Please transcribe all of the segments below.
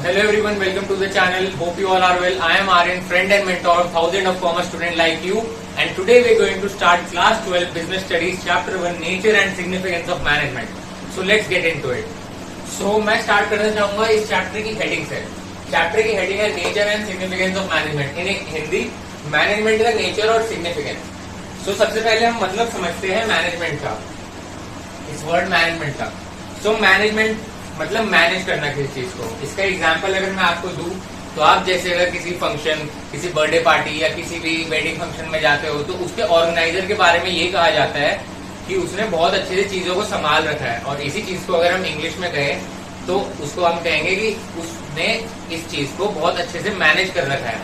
Hello everyone, welcome to the channel. Hope you all are well. I am Aryan, friend and mentor of thousands of commerce students like you. And today we are going to start class 12 business studies chapter 1 nature and significance of management. So let's get into it. So मैं start करना चाहूंगा इस chapter की heading से. Chapter की heading है nature and significance of management. In Hindi management का nature और सिग्निफिकेंस. सो सबसे पहले हम मतलब समझते हैं मैनेजमेंट का, इस वर्ड मैनेजमेंट का. सो मैनेजमेंट मतलब मैनेज करना किसी चीज को. इसका एग्जांपल अगर मैं आपको दूं तो आप जैसे अगर किसी फंक्शन, किसी बर्थडे पार्टी या किसी भी वेडिंग फंक्शन में जाते हो तो उसके ऑर्गेनाइजर के बारे में ये कहा जाता है कि उसने बहुत अच्छे से चीजों को संभाल रखा है. और इसी चीज को अगर हम इंग्लिश में कहें तो उसको हम कहेंगे कि उसने इस चीज को बहुत अच्छे से मैनेज कर रखा है.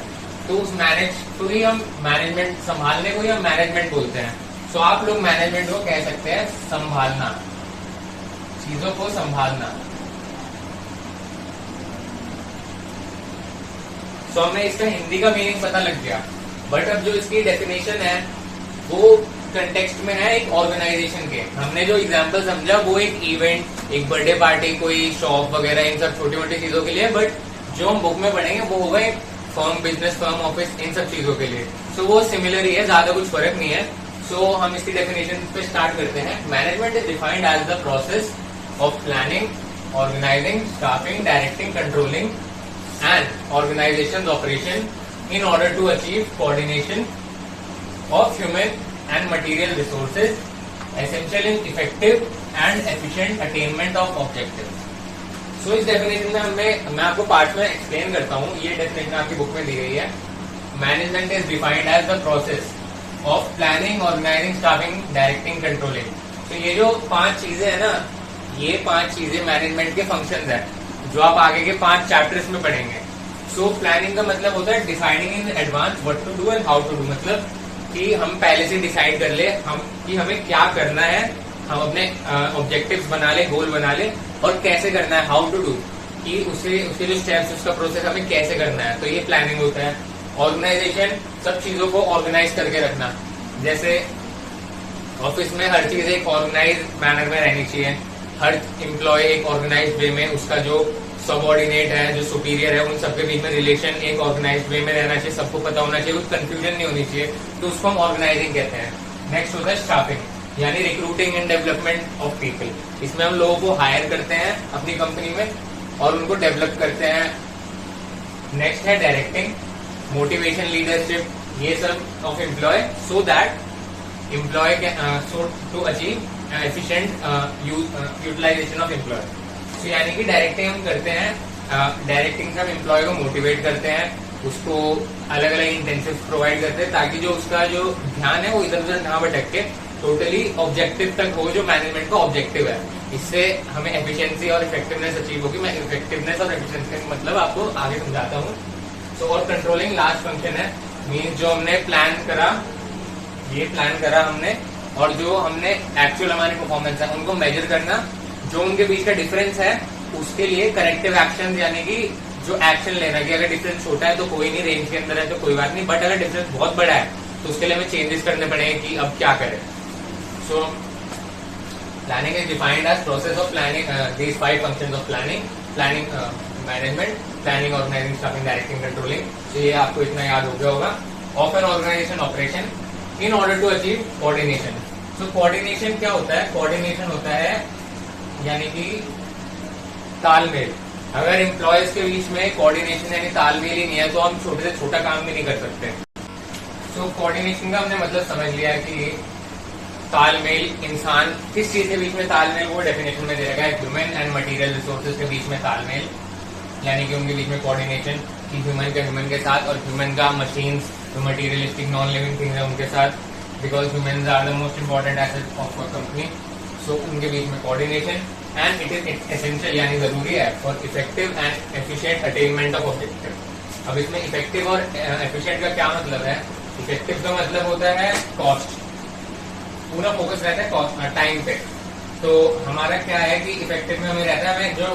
तो उस मैनेज को ही हम मैनेजमेंट, संभालने को ही हम मैनेजमेंट बोलते हैं. सो आप लोग मैनेजमेंट को कह सकते हैं संभालना, चीजों को संभालना. तो हमें इसका हिंदी का मीनिंग पता लग गया. बट अब जो इसकी डेफिनेशन है वो कंटेक्स्ट में है एक ऑर्गेनाइजेशन के. हमने जो एग्जांपल समझा वो एक इवेंट, एक बर्थडे पार्टी, कोई शॉप वगैरह, इन सब छोटी मोटी चीजों के लिए. बट जो हम बुक में पढ़ेंगे वो होगा एक फर्म, बिजनेस फर्म, ऑफिस, इन सब चीजों के लिए. सो वो सिमिलर ही है, ज्यादा कुछ फर्क नहीं है. सो हम इसकी डेफिनेशन पे स्टार्ट करते हैं. Management is defined as the process of planning, organising, staffing, directing, controlling and organization's operation in order to achieve coordination of human and material resources essential in effective and efficient attainment of objectives. So इस definition में मैं आपको part में explain करता हूँ. ये definition आपकी book में दी गई है. Management is defined as the process of planning, organising, staffing, directing, controlling. तो ये जो 5 चीजें है ना, ये 5 चीजें मैनेजमेंट के फंक्शंस है जो आप आगे के 5 चैप्टर्स में पढ़ेंगे. सो प्लानिंग का मतलब होता है deciding in advance what to do and how to do. मतलब कि हम पहले से डिसाइड कर ले हम कि हमें क्या करना है, हम अपने ऑब्जेक्टिव्स बना ले, गोल बना ले, और कैसे करना है, हाउ टू डू, कि उसके जो स्टेप्स, उसका प्रोसेस हमें कैसे करना है. तो ये प्लानिंग होता है. ऑर्गेनाइजेशन, सब चीजों को ऑर्गेनाइज करके रखना. जैसे ऑफिस में हर चीज एक ऑर्गेनाइज मैनर में रहनी चाहिए. हर एम्प्लॉय एक ऑर्गेनाइज वे में, उसका जो सबऑर्डिनेट है, जो सुपीरियर है, उन सबके बीच में रिलेशन एक ऑर्गेनाइज वे में रहना चाहिए. सबको पता होना चाहिए, कुछ कंफ्यूजन नहीं होनी चाहिए. तो उसको हम ऑर्गेनाइजिंग कहते हैं. नेक्स्ट होता है स्टाफिंग, यानी recruiting and development of people. इसमें हम लोगों को हायर करते हैं अपनी कंपनी में और उनको डेवलप करते हैं. नेक्स्ट है डायरेक्टिंग, मोटिवेशन, लीडरशिप, ये सब of employ so that employ so to achieve efficient utilisation of employ. तो यानी कि डायरेक्टिंग हम करते हैं. डायरेक्टिंग से हम एम्प्लॉय को मोटिवेट करते हैं, उसको अलग अलग इंटेंसिव प्रोवाइड करते हैं ताकि जो उसका जो ध्यान है वो इधर उधर ना भटक के टोटली ऑब्जेक्टिव तक हो, जो मैनेजमेंट का ऑब्जेक्टिव है. इससे हमें एफिशिएंसी और इफेक्टिवनेस अचीव होगी. मैं इफेक्टिवनेस और एफिशिएंसी का मतलब आपको आगे समझाता हूँ. सो और कंट्रोलिंग लास्ट फंक्शन है. मीन्स जो हमने प्लान करा, ये प्लान करा हमने, और जो हमने एक्चुअल हमारी परफॉर्मेंस है उनको मेजर करना. जो उनके बीच का डिफरेंस है उसके लिए करेक्टिव एक्शन, यानी कि जो एक्शन लेना, कि अगर डिफरेंस छोटा है तो कोई नहीं, रेंज के अंदर है तो कोई बात नहीं, बट अगर डिफरेंस बहुत बड़ा है तो उसके लिए हमें चेंजेस करने पड़ेंगे कि अब क्या करें. So planning is defined as process of planning these 5 functions of planning, management, planning, organising, staffing, directing, controlling. तो ये आपको इतना याद हो गया होगा. Of an organisation operation in order to achieve coordination. So coordination क्या होता है? कोऑर्डिनेशन होता है यानी कि तालमेल. अगर एम्प्लॉयज के बीच में कोऑर्डिनेशन यानी तालमेल ही नहीं है तो हम छोटे से छोटा काम भी नहीं कर सकते. सो कोऑर्डिनेशन का हमने मतलब समझ लिया कि तालमेल, इंसान किस चीज के बीच में तालमेल, वो डेफिनेशन में दे रखा है. ह्यूमन एंड मटेरियल रिसोर्सेज के बीच में तालमेल, यानी कि उनके बीच में कोऑर्डिनेशन, कि ह्यूमन का ह्यूमन के साथ और ह्यूमन का मशीन्स, जो मटीरियलिस्टिक नॉन लिविंग थिंग्स है उनके साथ, because humans are the most important asset of a company. So उनके बीच में coordination and it is essential, यानी जरूरी है for effective and efficient attainment of objective. अब इसमें इफेक्टिव और एफिशिएंट का क्या मतलब है? इफेक्टिव का मतलब होता है कॉस्ट, पूरा फोकस रहता है कॉस्ट, टाइम पे. तो हमारा क्या है कि इफेक्टिव में हमें रहता है, हमें जो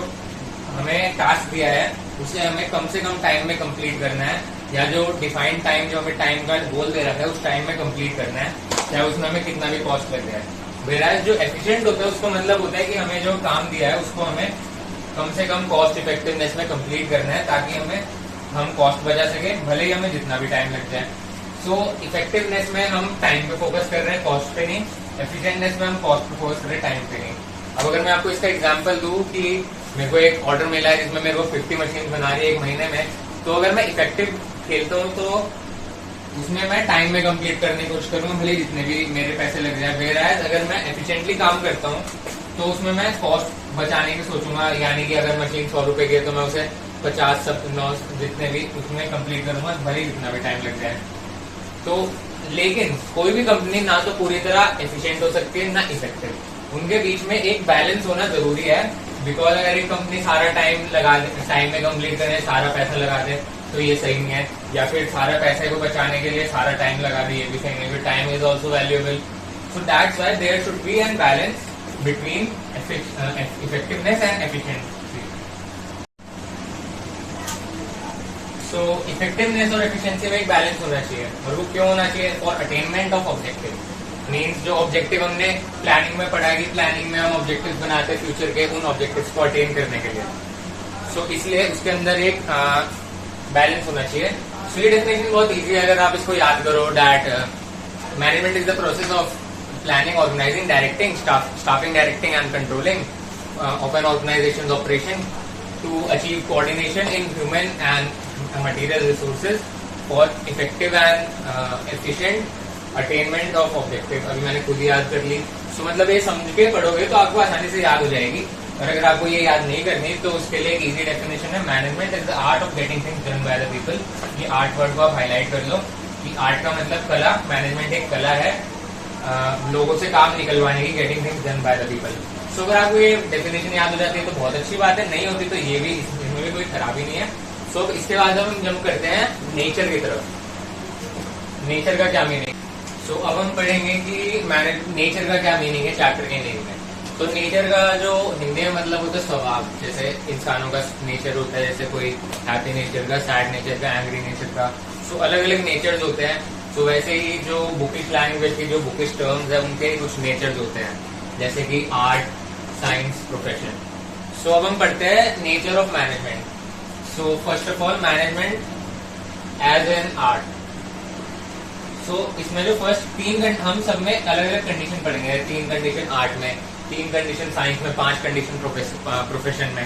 हमें टास्क दिया है उसे हमें कम से कम टाइम में कंप्लीट करना है, या जो डिफाइंड टाइम, जो हमें टाइम का गोल दे रखा है उस टाइम में कंप्लीट करना है, चाहे उसमें हमें कितना भी कॉस्ट लग जाए. वेराज जो एफिशिएंट होता है उसका मतलब होता है कि हमें जो काम दिया है उसको हमें कम से कम कॉस्ट इफेक्टिवनेस में कंप्लीट करना है, ताकि हम कॉस्ट बचा सके, भले ही हमें जितना भी टाइम लग जाए। सो इफेक्टिवनेस में हम टाइम पे फोकस कर रहे हैं, कॉस्ट पे नहीं। एफिशिएंटनेस में हम कॉस्ट पे फोकस कर रहे हैं, टाइम पे नहीं। अब अगर मैं आपको इसका एग्जांपल दूं कि मेरे को एक ऑर्डर मिला है जिसमें मेरे को 50 मशीन बना रही है एक महीने में, तो अगर मैं इफेक्टिव खेलता हूँ तो उसमें मैं टाइम में कंप्लीट करने की कोशिश करूंगा, भले जितने भी मेरे पैसे लग जाए। वेयरएज अगर मैं एफिशिएंटली काम करता हूँ तो उसमें मैं कॉस्ट बचाने की सोचूंगा, यानी कि अगर मशीन 100 रुपए की है तो मैं उसे 50 सब 9 जितने भी उसमें कंप्लीट करूंगा, भले जितना भी टाइम लग जाए। तो लेकिन कोई भी कंपनी ना तो पूरी तरह एफिशिएंट हो सकती है ना इफेक्टिव, उनके बीच में एक बैलेंस होना जरूरी है। बिकॉज अगर एक कंपनी सारा टाइम लगा दे, टाइम में कंप्लीट करे, सारा पैसा लगा दे, तो ये सही नहीं है। या फिर सारा पैसे को बचाने के लिए सारा टाइम लगा दे, ये भी सही नहीं है। Time is also valuable, so that's why there should be an balance between effectiveness and efficiency. So effectiveness और एफिशिएंसी में एक बैलेंस होना चाहिए, और वो क्यों होना चाहिए? For attainment of objective. Means जो ऑब्जेक्टिव हमने प्लानिंग में पढ़ा कि प्लानिंग में हम ऑब्जेक्टिव्स बनाते हैं फ्यूचर के, उन ऑब्जेक्टिव्स को अटेन करने के लिए। सो इसलिए उसके अंदर एक बैलेंस होना चाहिए। सो ये डेफिनेशन बहुत इजी है, अगर आप इसको याद करो। That management is the process of planning, organising, directing, staffing, directing and controlling of an organisation operation to achieve coordination in human and material resources for effective and efficient attainment of objective. अभी मैंने खुद याद कर ली। सो मतलब ये समझ के पढ़ोगे तो आपको आसानी से याद हो जाएगी, और अगर आपको ये याद नहीं करनी तो उसके लिए एक इजी डेफिनेशन है, management is the art of getting things done by the people. ये आर्ट वर्ड को आप हाईलाइट कर लो कि आर्ट का मतलब कला, मैनेजमेंट एक कला है लोगों से काम निकलवाने की, getting things done by the people. So अगर आपको ये डेफिनेशन याद हो जाती है तो बहुत अच्छी बात है, नहीं होती तो ये भी, इसमें भी कोई खराबी नहीं है। सो इसके बाद हम जंप करते हैं नेचर की तरफ। नेचर का क्या मीनिंग? सो अब हम पढ़ेंगे कि नेचर का क्या मीनिंग है चैप्टर के नेम में। तो नेचर का जो हिंदी में मतलब होता है स्वभाव। जैसे इंसानों का नेचर होता है, जैसे कोई हैप्पी नेचर का, सैड नेचर का, एंग्री नेचर का। सो अलग अलग नेचर्स होते हैं। तो वैसे ही जो बुकिश लैंग्वेज की जो बुकिश टर्म्स है उनके कुछ नेचर्स होते हैं, जैसे कि आर्ट, साइंस, प्रोफेशन। सो अब हम पढ़ते हैं nature of management. So first of all management as an art. So इसमें जो फर्स्ट हम सब में अलग अलग कंडीशन पढ़ेंगे। 3 कंडीशन आर्ट में, 3 कंडीशन साइंस में, 5 कंडीशन प्रोफेशन में।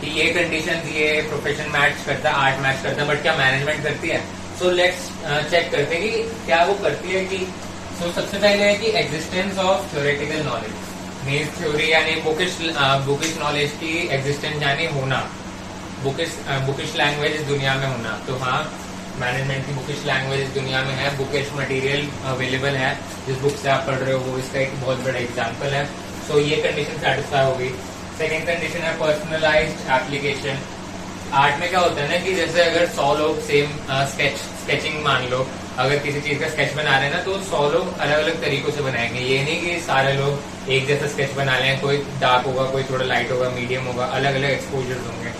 कि ये कंडीशन, ये प्रोफेशन मैच करता है, आर्ट मैच करता है, बट क्या मैनेजमेंट करती है? सो लेट्स चेक करते हैं कि क्या वो करती है। कि सबसे पहले है कि existence of theoretical knowledge. Means theory यानी बुकिश नॉलेज की एग्जिस्टेंस यानी होना, बुकिश लैंग्वेज इस दुनिया में होना। तो हाँ, मैनेजमेंट की बुकिश लैंग्वेज इस दुनिया में है, बुकिश मटेरियल अवेलेबल है, जिस बुक से आप पढ़ रहे हो वो इसका एक बहुत बड़ा एग्जांपल है। सो ये कंडीशन सेटिस्फाई होगी। सेकंड कंडीशन है पर्सनलाइज्ड एप्लीकेशन। आर्ट में क्या होता है ना कि जैसे अगर 100 लोग सेम स्केचिंग मान लो, अगर किसी चीज का स्केच बना रहे हैं ना तो 100 लोग अलग अलग तरीकों से बनाएंगे। ये नहीं कि सारे लोग एक जैसा स्केच बना लें, कोई डार्क होगा, कोई थोड़ा लाइट होगा, मीडियम होगा, अलग अलग एक्सपोजर्स होंगे।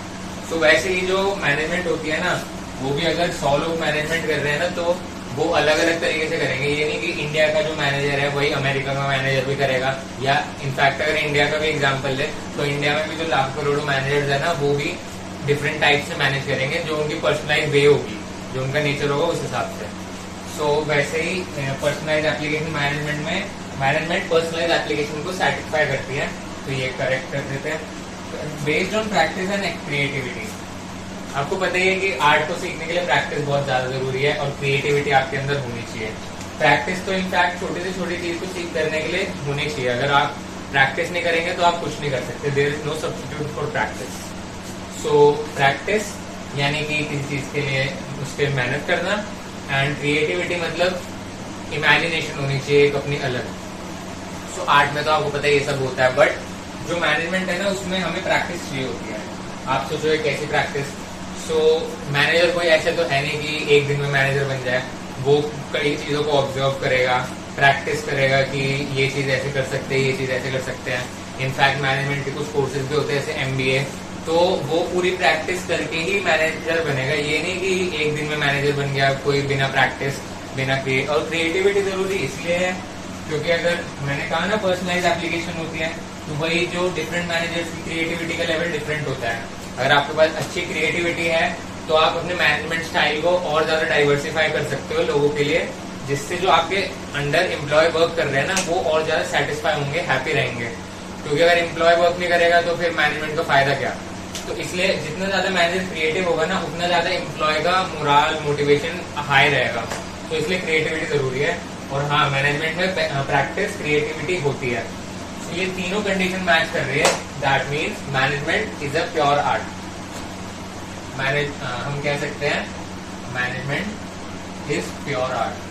सो वैसे ही जो मैनेजमेंट होती है ना, वो भी अगर 100 लोग मैनेजमेंट कर रहे हैं ना तो वो अलग अलग तरीके से करेंगे। ये नहीं कि इंडिया का जो मैनेजर है वही अमेरिका का मैनेजर भी करेगा, या इनफैक्ट अगर इंडिया का भी एग्जांपल ले तो इंडिया में भी जो लाख करोड़ों मैनेजर्स है ना वो भी डिफरेंट टाइप से मैनेज करेंगे, जो उनकी पर्सनलाइज वे होगी, जो उनका नेचर होगा उस हिसाब से। सो वैसे ही personalise application management personalise application को सेटिस्फाई करती है, तो ये करेक्ट कर देते हैं। Based on practice and creativity. आपको पता ही है कि आर्ट को सीखने के लिए प्रैक्टिस बहुत ज्यादा जरूरी है और क्रिएटिविटी आपके अंदर होनी चाहिए। प्रैक्टिस तो इनफैक्ट छोटी से छोटी चीज को सीख करने के लिए होनी चाहिए। अगर आप प्रैक्टिस नहीं करेंगे तो आप कुछ नहीं कर सकते। There is no substitute for practice. So practice यानी कि किसी चीज के लिए उस पर मेहनत करना, एंड क्रिएटिविटी मतलब इमेजिनेशन होनी चाहिए एक अपनी अलग। सो आर्ट में तो आपको पता है ये सब होता है, बट जो मैनेजमेंट है ना उसमें हमें प्रैक्टिस चाहिए होती है। आप सोचो कैसी प्रैक्टिस। सो मैनेजर कोई ऐसे तो है नहीं कि एक दिन में मैनेजर बन जाए। वो कई चीजों को ऑब्जर्व करेगा, प्रैक्टिस करेगा कि ये चीज ऐसे कर सकते हैं, ये चीज ऐसे कर सकते हैं। इनफैक्ट मैनेजमेंट के कुछ कोर्सेज भी होते हैं जैसे MBA, तो वो पूरी प्रैक्टिस करके ही मैनेजर बनेगा। ये नहीं कि एक दिन में मैनेजर बन गया कोई बिना प्रैक्टिस, बिना और क्रिएटिविटी जरूरी इसलिए है क्योंकि अगर मैंने कहा ना पर्सनलाइज एप्लीकेशन होती है, तो वही जो डिफरेंट मैनेजर्स की क्रिएटिविटी का लेवल डिफरेंट होता है। अगर आपके पास अच्छी क्रिएटिविटी है तो आप अपने मैनेजमेंट स्टाइल को और ज्यादा डाइवर्सिफाई कर सकते हो लोगों के लिए, जिससे जो आपके अंडर एम्प्लॉय वर्क कर रहे हैं ना वो और ज्यादा सेटिस्फाई होंगे, हैप्पी रहेंगे। क्योंकि अगर एम्प्लॉय वर्क नहीं करेगा तो फिर मैनेजमेंट का फायदा क्या। तो इसलिए जितना ज्यादा मैनेजर क्रिएटिव होगा ना उतना ज्यादा एम्प्लॉय का मोरल मोटिवेशन हाई रहेगा। तो इसलिए क्रिएटिविटी जरूरी है। और हाँ, मैनेजमेंट में प्रैक्टिस क्रिएटिविटी होती है। तो ये तीनों कंडीशन मैच कर रही है, that means management is a pure art. हम कह सकते हैं management is pure art.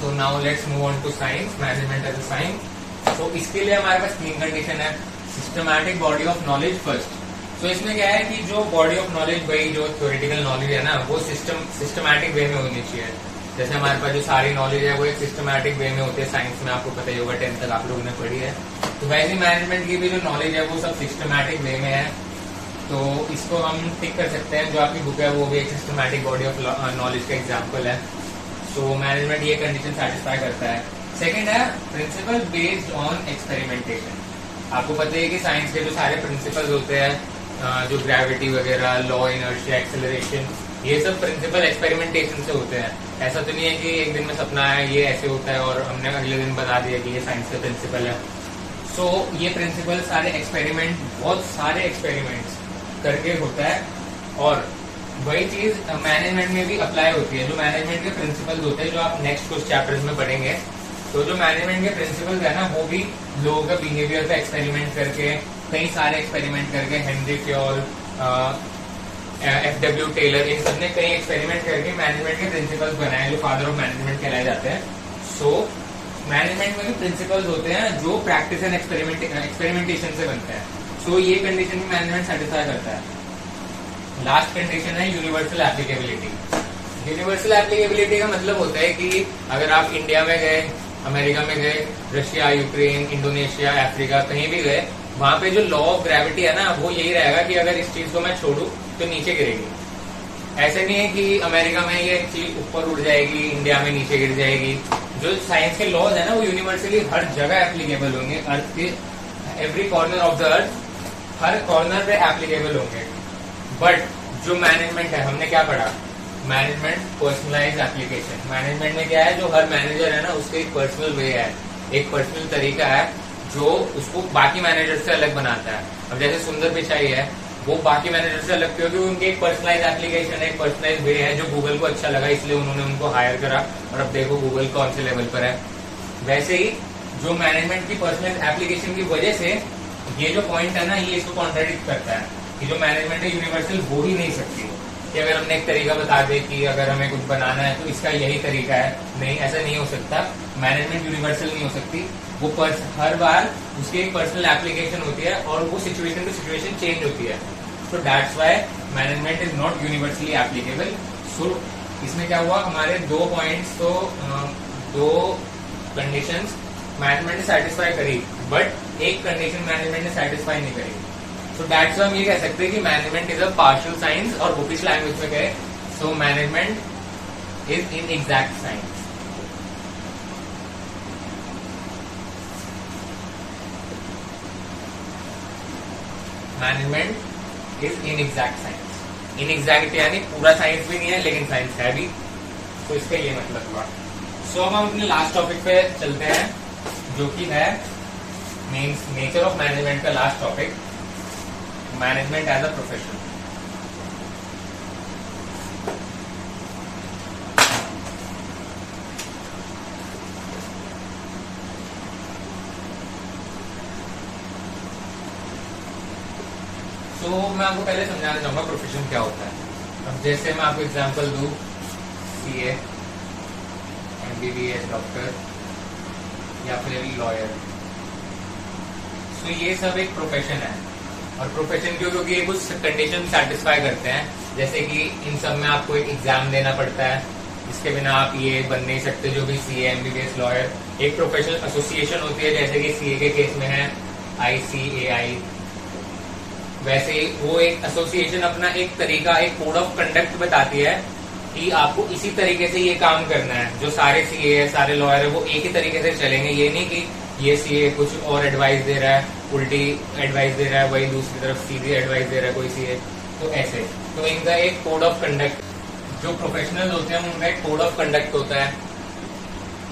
So now let's move on to science, management as a science. तो इसके लिए हमारे पास तीन कंडीशन है। Systematic body of knowledge first. तो इसमें क्या है कि जो बॉडी ऑफ नॉलेज, वही जो थ्योरेटिकल नॉलेज है ना, वो सिस्टमैटिक वे में होनी चाहिए। जैसे हमारे पास जो सारी नॉलेज है वो एक सिस्टमैटिक वे में होती है। साइंस में आपको पता ही होगा, 10th तक आप लोगों ने पढ़ी है। तो वैसे मैनेजमेंट की भी जो नॉलेज है वो सब सिस्टमैटिक वे में है। तो इसको हम टिक कर सकते हैं। जो आपकी बुक है वो भी एक सिस्टमैटिक बॉडी ऑफ नॉलेज का एग्जाम्पल है। तो मैनेजमेंट ये कंडीशन सेटिस्फाई करता है। सेकेंड है प्रिंसिपल बेस्ड ऑन एक्सपेरिमेंटेशन। आपको पता है कि साइंस के जो सारे प्रिंसिपल्स होते हैं, जो ग्रेविटी वगैरह, लॉ, इनर्शिया, एक्सेलरेशन, ये सब प्रिंसिपल एक्सपेरिमेंटेशन से होते हैं। ऐसा तो नहीं है कि एक दिन में सपना आया ये ऐसे होता है और हमने अगले दिन बता दिया कि ये साइंस का प्रिंसिपल है। सो ये प्रिंसिपल सारे एक्सपेरिमेंट, बहुत सारे एक्सपेरिमेंट्स करके होता है। और वही चीज मैनेजमेंट में भी अप्लाई होती है। जो मैनेजमेंट के प्रिंसिपल्स होते हैं, जो आप नेक्स्ट कुछ चैप्टर्स में पढ़ेंगे, तो जो मैनेजमेंट के प्रिंसिपल्स है ना वो भी लोगों का बिहेवियर का एक्सपेरिमेंट करके, कई सारे एक्सपेरिमेंट करके, हेनरी फ्योल, FW टेलर, इन सब ने कई एक्सपेरिमेंट करके मैनेजमेंट के प्रिंसिपल्स बनाए, जो फादर ऑफ मैनेजमेंट कहलाए जाते हैं। सो मैनेजमेंट में भी प्रिंसिपल्स होते हैं जो प्रैक्टिस एंड एक्सपेरिमेंटेशन से बनते हैं। सो ये कंडीशन भी मैनेजमेंट सेटिस्फाई करता है। लास्ट कंडीशन है यूनिवर्सल एप्लीकेबिलिटी। यूनिवर्सल एप्लीकेबिलिटी का मतलब होता है कि अगर आप इंडिया में गए, अमेरिका में गए, रशिया, यूक्रेन, इंडोनेशिया, अफ्रीका, कहीं भी गए, वहां पे जो लॉ ऑफ ग्रेविटी है ना वो यही रहेगा कि अगर इस चीज को मैं छोड़ू तो नीचे गिरेगी। ऐसे नहीं है कि अमेरिका में ये चीज ऊपर उड़ जाएगी, इंडिया में नीचे गिर जाएगी। जो साइंस के लॉज है ना वो यूनिवर्सली हर जगह एप्लीकेबल होंगे। अर्थ के every corner of the earth, her corner पे एप्लीकेबल होंगे। बट जो मैनेजमेंट है, हमने क्या पढ़ा, मैनेजमेंट पर्सनलाइज एप्लीकेशन। मैनेजमेंट में क्या है, जो हर मैनेजर है ना उसका एक पर्सनल वे है, एक पर्सनल तरीका है जो उसको बाकी मैनेजर से अलग बनाता है। अब जैसे सुंदर पिचाई है, वो बाकी मैनेजर से अलग क्योंकि उनकी एक पर्सनलाइज एप्लीकेशन है, एक पर्सनलाइज वे है जो गूगल को अच्छा लगा, इसलिए उन्होंने उनको हायर करा। और अब देखो गूगल कौन से लेवल पर है। वैसे ही जो मैनेजमेंट की पर्सनलाइज एप्लीकेशन की वजह से ये जो पॉइंट है ना ये इसको कॉन्ट्राडिक्ट करता है कि जो मैनेजमेंट है यूनिवर्सल हो ही नहीं सकती। कि अगर हमने एक तरीका बता दे कि अगर हमें कुछ बनाना है तो इसका यही तरीका है, नहीं, ऐसा नहीं हो सकता। मैनेजमेंट यूनिवर्सल नहीं हो सकती। वो हर बार उसकी एक पर्सनल एप्लीकेशन होती है और वो सिचुएशन टू सिचुएशन चेंज होती है। So that's why management is not universally applicable. So इसमें क्या हुआ, हमारे दो पॉइंट्स, तो दो कंडीशंस मैनेजमेंट ने सेटिस्फाई करी, बट एक कंडीशन मैनेजमेंट ने सेटिस्फाई नहीं करी। सो दैट्स व्हाई हम ये कह सकते हैं कि management is a partial science. और बुकिश लैंग्वेज में कहे so management is in exact science. Management is in exact science. In exact यानी पूरा साइंस भी नहीं है लेकिन साइंस है भी। तो इसका ये मतलब हुआ। सो अब हम अपने लास्ट टॉपिक पे चलते हैं जो कि है मीन्स नेचर ऑफ मैनेजमेंट का last topic, management as a profession. तो मैं आपको पहले समझाना चाहूंगा प्रोफेशन क्या होता है। अब जैसे मैं आपको एग्जांपल दूं, सीए, एमबीबीएस डॉक्टर या फिर लॉयर, तो ये सब एक प्रोफेशन है। और प्रोफेशन क्यों, क्योंकि ये कुछ कंडीशन सेटिस्फाई करते हैं। जैसे कि इन सब में आपको एक एग्जाम देना पड़ता है, जिसके बिना आप ये बन नहीं सकते। जो भी सीए, एमबीबीएस, लॉयर, एक प्रोफेशनल एसोसिएशन होती है, जैसे कि सीए के केस में है ICAI। वैसे ही वो एक एसोसिएशन अपना एक तरीका, एक कोड ऑफ कंडक्ट बताती है कि आपको इसी तरीके से ये काम करना है। जो सारे सीए है, सारे लॉयर है, वो एक ही तरीके से चलेंगे। ये नहीं कि ये सीए कुछ और एडवाइस दे रहा है, उल्टी एडवाइस दे रहा है, वही दूसरी तरफ सीधी एडवाइस दे रहा है कोई सीए। तो ऐसे तो इनका एक कोड ऑफ कंडक्ट, जो प्रोफेशनल होते हैं उनका एक कोड ऑफ कंडक्ट होता है,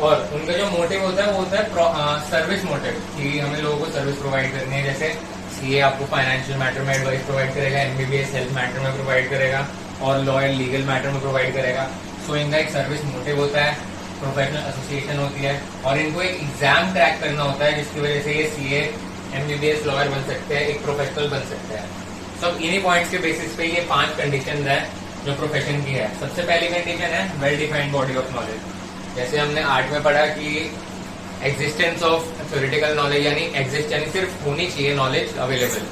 और उनका जो मोटिव होता है वो होता है सर्विस मोटिव, कि हमें लोगों को सर्विस प्रोवाइड करनी है। जैसे सीए आपको फाइनेंशियल मैटर में एडवाइस प्रोवाइड करेगा, एमबीबीएस हेल्थ मैटर में प्रोवाइड करेगा, और लॉयर लीगल मैटर में प्रोवाइड करेगा। सो इनका एक सर्विस मोटिव होता है, प्रोफेशनल एसोसिएशन होती है, और इनको एक एग्जाम क्रैक करना होता है जिसकी वजह से ये सीए एमबीबीएस लॉयर बन सकते हैं, एक प्रोफेशनल बन सकते हैं। सब इन्हीं पॉइंट्स के बेसिस पे ये 5 कंडीशन है जो प्रोफेशन की है। सबसे पहली कंडीशन है well defined body of knowledge. जैसे हमने आर्ट में पढ़ा कि एग्जिस्टेंस ऑफ थ्योरेटिकल नॉलेज, यानी एग्जिस्ट यानी सिर्फ होनी चाहिए नॉलेज अवेलेबल।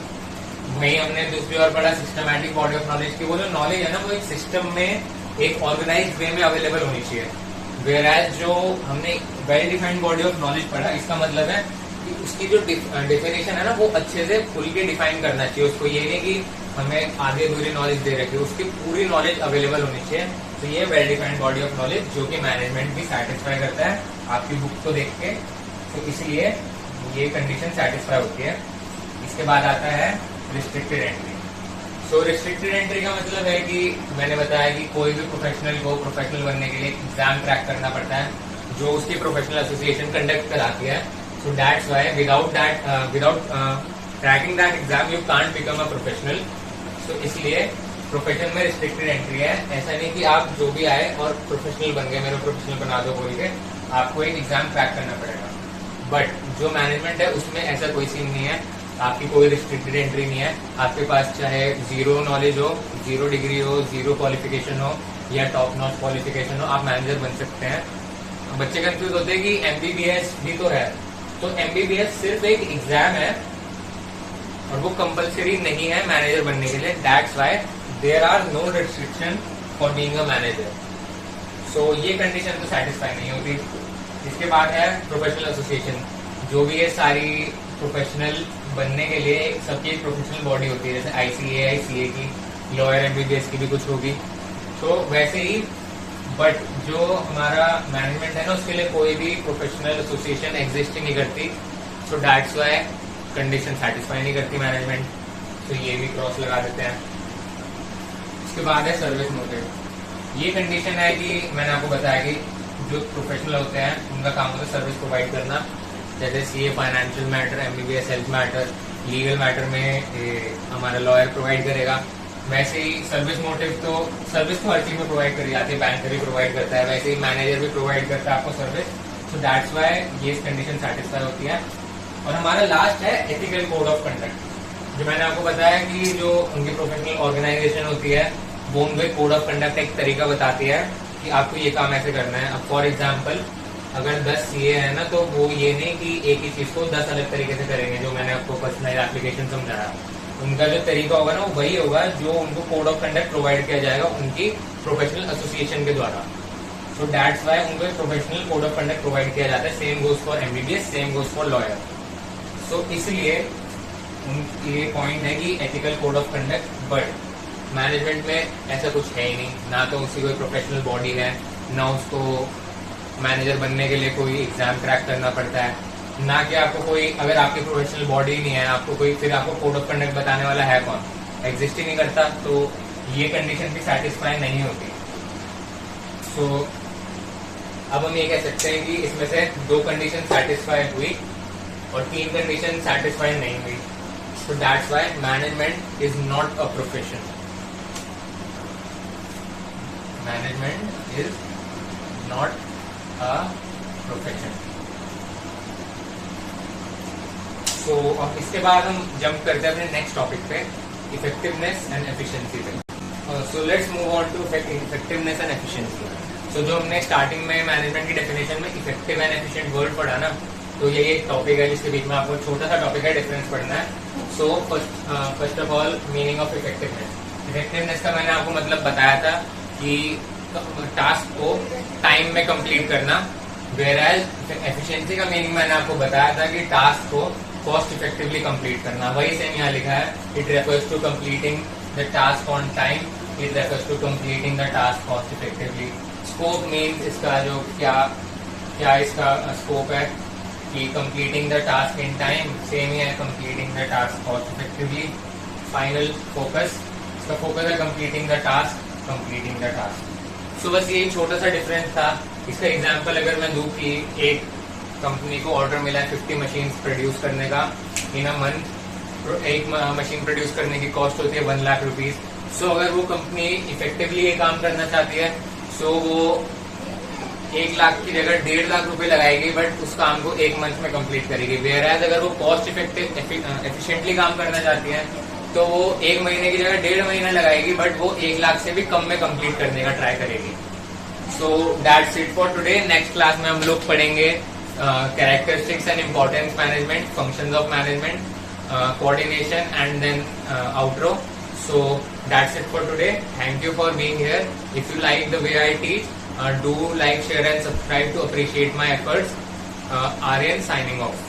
वहीं हमने दूसरी ओर पढ़ा सिस्टमैटिक बॉडी ऑफ नॉलेज की, वो जो नॉलेज है ना वो एक सिस्टम में एक ऑर्गेनाइज्ड वे में अवेलेबल होनी चाहिए। वेयर एज जो हमने well defined body of knowledge पढ़ा, इसका मतलब है कि उसकी जो डेफिनेशन है ना वो अच्छे से खुल के डिफाइन करना चाहिए उसको। ये नहीं कि हमें आधी अधूरी नॉलेज दे रखी है, उसकी पूरी नॉलेज अवेलेबल होनी चाहिए। तो ये well defined body of knowledge जो कि मैनेजमेंट भी सेटिस्फाई करता है आपकी बुक को देख के, तो इसलिए ये कंडीशन सेटिस्फाई होती है। इसके बाद आता है रिस्ट्रिक्टेड एंट्री। सो रिस्ट्रिक्टेड एंट्री का मतलब है कि मैंने बताया कि कोई भी प्रोफेशनल को प्रोफेशनल बनने के लिए एग्जाम क्रैक करना पड़ता है, जो उसकी प्रोफेशनल एसोसिएशन कंडक्ट कराती है। So that's why without cracking that exam you can't become a professional. So इसलिए प्रोफेशन में रिस्ट्रिक्टेड एंट्री है। ऐसा नहीं कि आप जो भी आए और प्रोफेशनल बन गए, मेरे प्रोफेशनल बना दो बोल के, आपको एक एग्जाम क्रैक करना पड़ेगा। बट जो मैनेजमेंट है उसमें ऐसा कोई सीन नहीं है, आपकी कोई रिस्ट्रिक्टेड एंट्री नहीं है। आपके पास चाहे 0 नॉलेज हो, 0 डिग्री हो, 0 क्वालिफिकेशन हो या टॉप नॉच क्वालिफिकेशन हो, आप मैनेजर बन सकते हैं। बच्चे कंफ्यूज होते हैं कि एमबीबीएस भी तो है, तो एमबीबीएस सिर्फ एक एग्जाम है और वो कंपलसरी नहीं है मैनेजर बनने के लिए। That's why there are no restriction for being a manager. So ये कंडीशन तो सेटिस्फाई नहीं होती। इसके बाद है प्रोफेशनल एसोसिएशन। जो भी ये सारी प्रोफेशनल बनने के लिए सबकी एक प्रोफेशनल बॉडी होती है, जैसे आईसीए, सीए की, लॉयर एमबीबीएस की भी कुछ होगी, तो वैसे ही। बट जो हमारा मैनेजमेंट है ना उसके लिए कोई भी प्रोफेशनल एसोसिएशन एग्जिस्ट ही नहीं करती। सो दैट्स व्हाई कंडीशन सेटिस्फाई नहीं करती मैनेजमेंट। तो ये भी क्रॉस लगा देते हैं। उसके बाद है सर्विस मोटिव। ये कंडीशन है कि मैंने आपको बताया कि जो प्रोफेशनल होते हैं उनका काम होता है सर्विस प्रोवाइड करना। जैसे CA financial matter, MBBS health matter, legal matter में हमारा लॉयर प्रोवाइड करेगा। वैसे ही सर्विस मोटिव तो सर्विस तो हर चीज में प्रोवाइड करी जाती है, बैंक भी प्रोवाइड करता है, वैसे ही मैनेजर भी प्रोवाइड करता है आपको सर्विस। सो दैट्स व्हाई ये कंडीशन सेटिस्फाई होती है। और हमारा लास्ट है एथिकल कोड ऑफ कंडक्ट। जो मैंने आपको बताया कि जो उनकी प्रोफेशनल ऑर्गेनाइजेशन होती है वो उनको एक कोड ऑफ कंडक्ट एक तरीका बताती है कि आपको ये काम ऐसे करना है। अब फॉर एग्जाम्पल अगर 10 सीए है ना, तो वो ये नहीं कि एक ही चीज को 10 अलग तरीके से करेंगे। जो मैंने आपको पर्सनल एप्लीकेशन समझाया, उनका जो तरीका होगा ना वो वही होगा जो उनको कोड ऑफ कंडक्ट प्रोवाइड किया जाएगा उनकी प्रोफेशनल एसोसिएशन के द्वारा। सो दैट्स व्हाई उनको एक professional code of conduct provide किया जाता है। Same goes for MBBS, same goes for lawyer. So इसलिए ये पॉइंट है कि ethical code of conduct. But management में ऐसा कुछ है ही नहीं, ना तो उसकी कोई प्रोफेशनल बॉडी है, ना उसको मैनेजर बनने के लिए कोई एग्जाम क्रैक करना पड़ता है, ना कि आपको कोई, अगर आपकी प्रोफेशनल बॉडी नहीं है, आपको कोई फिर आपको कोड ऑफ कंडक्ट बताने वाला है कौन, एग्जिस्ट ही नहीं करता। तो ये कंडीशन भी सेटिस्फाई नहीं होती। सो अब हम ये कह सकते हैं कि इसमें से 2 कंडीशन सेटिस्फाई हुई और 3 कंडीशन सेटिस्फाई नहीं हुई। So that's why management is not a profession. Management is not a profession. So अब इसके बाद हम जंप करते हैं अपने नेक्स्ट टॉपिक पे, इफेक्टिवनेस एंड एफिशिएंसी पे। So let's move on to effectiveness and efficiency. So जो हमने स्टार्टिंग में मैनेजमेंट की डेफिनेशन में इफेक्टिव एंड एफिशिएंट वर्ड पढ़ा ना, तो ये एक टॉपिक है जिसके बीच में आपको छोटा सा टॉपिक है डिफरेंस पढ़ना है। सो first of all meaning of effectiveness. Effectiveness का मैंने आपको मतलब बताया था कि टास्क को टाइम में कंप्लीट करना, वेयरएज एफिशिएंसी का मीनिंग मैंने आपको बताया था कि टास्क को कॉस्ट इफेक्टिवली कंप्लीट करना। वही सेम यहाँ लिखा है, it refers to completing the task on time it refers to completing the task cost effectively. Scope means इसका जो क्या इसका स्कोप है कि completing the task in time, same ही है completing the task cost effectively. Final focus, इसका focus है कंप्लीटिंग द टास्क। सो बस ये छोटा सा डिफरेंस था। इसका एग्जांपल अगर मैं दूं कि एक कंपनी को ऑर्डर मिला है 50 मशीन प्रोड्यूस करने का इन अ मंथ। एक मशीन प्रोड्यूस करने की कॉस्ट होती है 1 लाख रुपीज। सो अगर वो कंपनी इफेक्टिवली ये काम करना चाहती है सो वो 1 लाख की जगह 1.5 लाख रुपए लगाएगी, बट उस काम को 1 मंथ में कंप्लीट करेगी। वेयर एज अगर वो कॉस्ट एफिशिएंटली काम करना चाहती है तो वो 1 महीने की जगह 1.5 महीना लगाएगी, बट वो 1 लाख से भी कम में कंप्लीट करने का ट्राई करेगी। So that's it for today. Next class में हम लोग पढ़ेंगे characteristics and importance management, functions of management, coordination and then outro. So that's it for today. Thank you for being here. If you like the way I teach, do like, share and subscribe to appreciate my efforts. Aryan signing off.